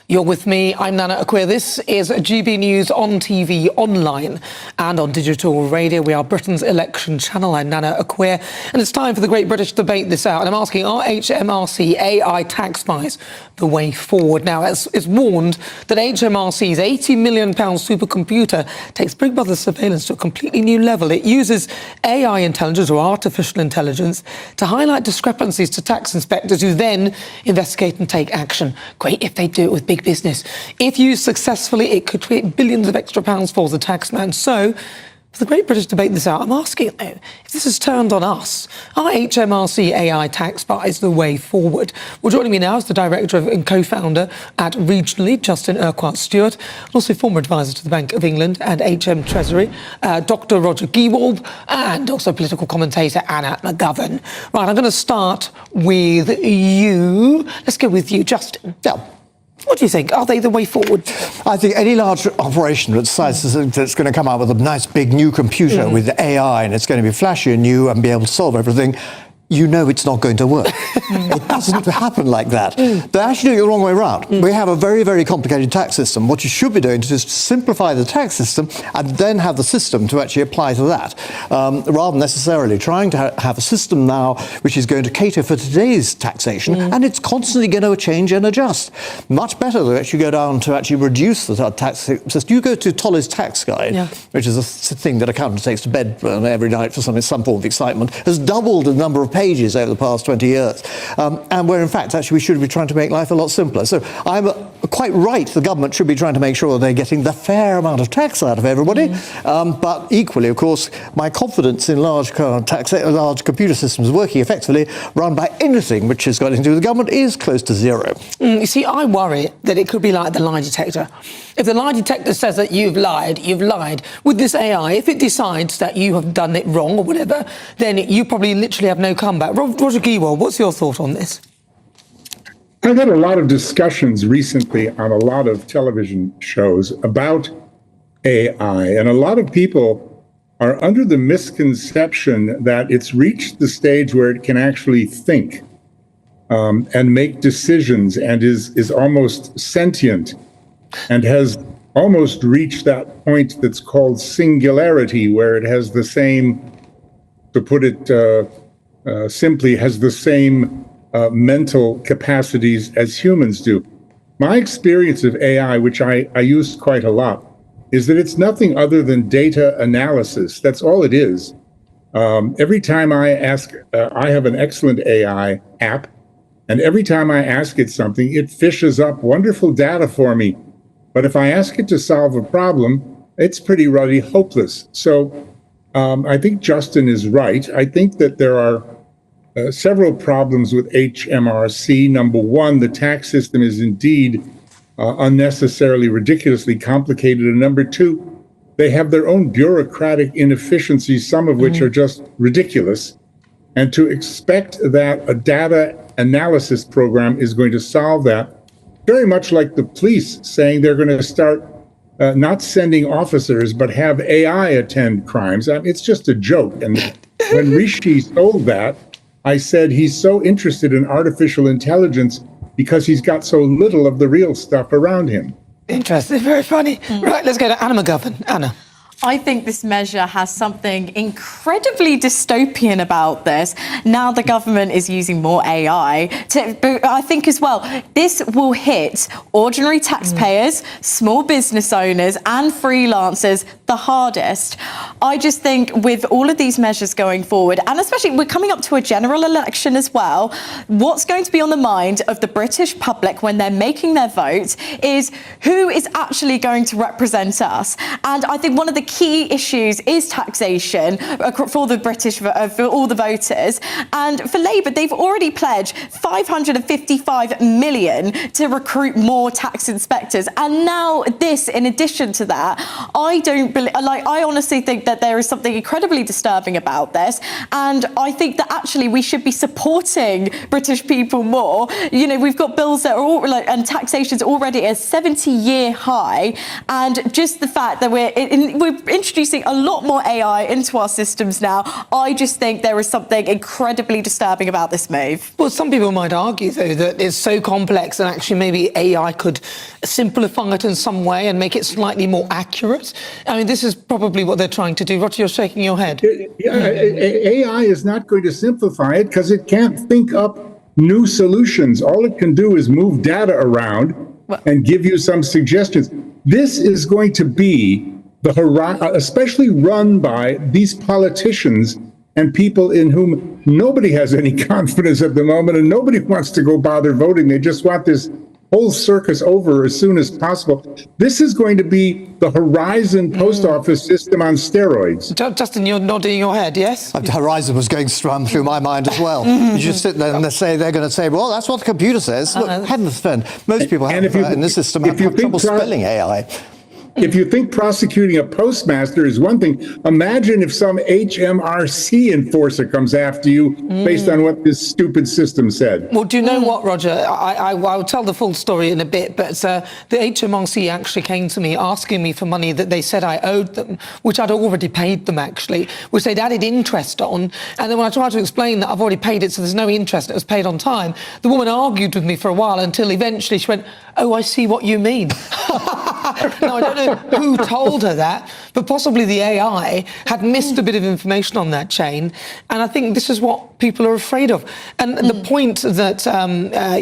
You're with me, I'm Nana Akua. This is GB News on TV, online and on digital radio. We are Britain's election channel. I'm Nana Akua, and it's time for the Great British Debate this out. And I'm asking, are HMRC AI tax spies the way forward? Now, it's warned that HMRC's £80 million supercomputer takes Big Brother surveillance to a completely new level. It uses AI intelligence, or artificial intelligence, to highlight discrepancies to tax inspectors who then investigate and take action. Great if they do it with big business. If used successfully, it could create billions of extra pounds for the taxman. So, for the Great British Debate this out, I'm asking, if this has turned on us, are HMRC AI tax spies the way forward? Well, joining me now is the director and co-founder at Regionally, Justin Urquhart-Stewart, and also former advisor to the Bank of England and HM Treasury, Dr. Roger Gewald, and also political commentator Anna McGovern. Right, I'm going to start with you. Let's go with you, Justin. Well, what do you think? Are they the way forward? I think any large operation that decides that's going to come out with a nice big new computer with AI and it's going to be flashy and new and be able to solve everything, you know it's not going to work. It doesn't happen like that. They're actually doing it the wrong way around. We have a very, very complicated tax system. What you should be doing is just simplify the tax system and then have the system to actually apply to that, rather than necessarily trying to have a system now which is going to cater for today's taxation, and it's constantly going to change and adjust. Much better to actually go down to actually reduce the tax system. You go to Tolley's tax guide, which is a thing that accountant takes to bed every night for some form of excitement, has doubled the number of pages over the past 20 years, and where in fact actually we should be trying to make life a lot simpler. So I'm quite right, the government should be trying to make sure they're getting the fair amount of tax out of everybody, but equally, of course, my confidence in large computer systems working effectively run by anything which has got anything to do with the government is close to zero. You see, I worry that it could be like the lie detector. If the lie detector says that you've lied, you've lied. With this AI, if it decides that you have done it wrong or whatever, then you probably literally have no comeback. Roger Gewald, what's your thought on this? I've had a lot of discussions recently on a lot of television shows about AI, and a lot of people are under the misconception that it's reached the stage where it can actually think and make decisions and is almost sentient and has almost reached that point that's called singularity, where it has the same, to put it simply, has the same mental capacities as humans do. My experience of AI, which I use quite a lot, is that it's nothing other than data analysis. That's all it is. Every time I ask, I have an excellent AI app, and every time I ask it something, it fishes up wonderful data for me. But if I ask it to solve a problem, it's pretty ruddy, hopeless. So I think Justin is right. I think that there are several problems with HMRC. Number one, the tax system is indeed unnecessarily, ridiculously complicated. And number two, they have their own bureaucratic inefficiencies, some of which are just ridiculous. And to expect that a data analysis program is going to solve that, very much like the police saying they're going to start not sending officers, but have AI attend crimes. I mean, it's just a joke. And when Rishi sold that, I said he's so interested in artificial intelligence because he's got so little of the real stuff around him. Interesting, very funny. Right, let's go to Anna McGovern. Anna. I think this measure has something incredibly dystopian about this. Now the government is using more AI. But I think as well, this will hit ordinary taxpayers, small business owners and freelancers the hardest. I just think with all of these measures going forward, and especially we're coming up to a general election as well, what's going to be on the mind of the British public when they're making their vote is who is actually going to represent us. And I think one of the key issues is taxation for the British, for all the voters. And for Labour, they've already pledged $555 million to recruit more tax inspectors. And now this, in addition to that, I don't believe I honestly think that there is something incredibly disturbing about this, and I think that actually we should be supporting British people more. You know, we've got bills that are all and taxation's already at a 70-year high, and just the fact that we're introducing a lot more AI into our systems now, I just think there is something incredibly disturbing about this move. Well, some people might argue, though, that it's so complex and actually maybe AI could simplify it in some way and make it slightly more accurate. I mean, this is probably what they're trying to do. Roger, you're shaking your head. AI is not going to simplify it because it can't think up new solutions. All it can do is move data around and give you some suggestions. This is going to be the horizon, especially run by these politicians and people in whom nobody has any confidence at the moment, and nobody wants to go bother voting. They just want this whole circus over as soon as possible. This is going to be the Horizon post office system on steroids. Justin, you're nodding your head, yes? Horizon was going through my mind as well. You just sit there and they're going to say, well, that's what the computer says. Look, heavens fend. Most people in this system have trouble spelling AI. If you think prosecuting a postmaster is one thing, imagine if some HMRC enforcer comes after you based on what this stupid system said. Well, do you know what, Roger? I'll tell the full story in a bit, but the HMRC actually came to me asking me for money that they said I owed them, which I'd already paid them, actually, which they'd added interest on. And then when I tried to explain that I've already paid it, so there's no interest, it was paid on time, the woman argued with me for a while until eventually she went, oh, I see what you mean. Now, I don't know who told her that, but possibly the AI had missed a bit of information on that chain. And I think this is what people are afraid of. And the point that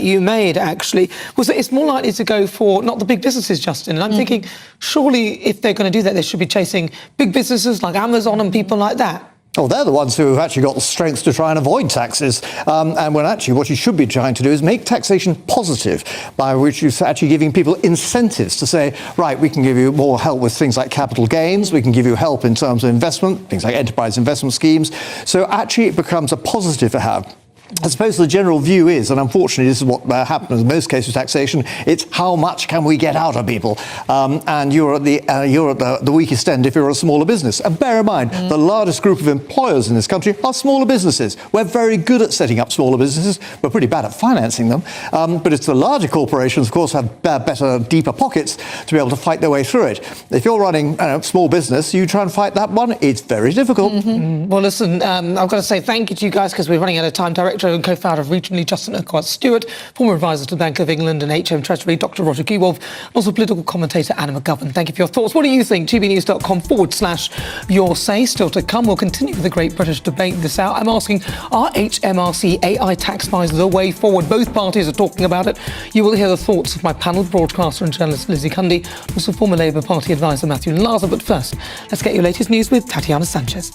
you made, actually, was that it's more likely to go for not the big businesses, Justin. And I'm thinking, surely if they're going to do that, they should be chasing big businesses like Amazon and people like that. Oh, they're the ones who have actually got the strength to try and avoid taxes. And when actually what you should be trying to do is make taxation positive, by which you're actually giving people incentives to say, right, we can give you more help with things like capital gains, we can give you help in terms of investment, things like enterprise investment schemes. So actually it becomes a positive to have. I suppose the general view is, and unfortunately this is what happens in most cases with taxation, it's how much can we get out of people? And you're at the weakest end if you're a smaller business. And bear in mind, the largest group of employers in this country are smaller businesses. We're very good at setting up smaller businesses. We're pretty bad at financing them. But it's the larger corporations, of course, have better, deeper pockets to be able to fight their way through it. If you're running a small business, you try and fight that one, it's very difficult. Well, listen, I've got to say thank you to you guys because we're running out of time. Director and co-founder of Regionally, Justin Stewart, former advisor to the Bank of England and HM Treasury, Dr. Roger Gewolf, and also political commentator Anna McGovern. Thank you for your thoughts. What do you think? gbnews.com/your say. Still to come. We'll continue with the Great British Debate this hour. I'm asking, are HMRC AI tax fines the way forward? Both parties are talking about it. You will hear the thoughts of my panel, broadcaster and journalist Lizzie Cundy, also former Labour Party advisor Matthew Laza. But first, let's get your latest news with Tatiana Sanchez.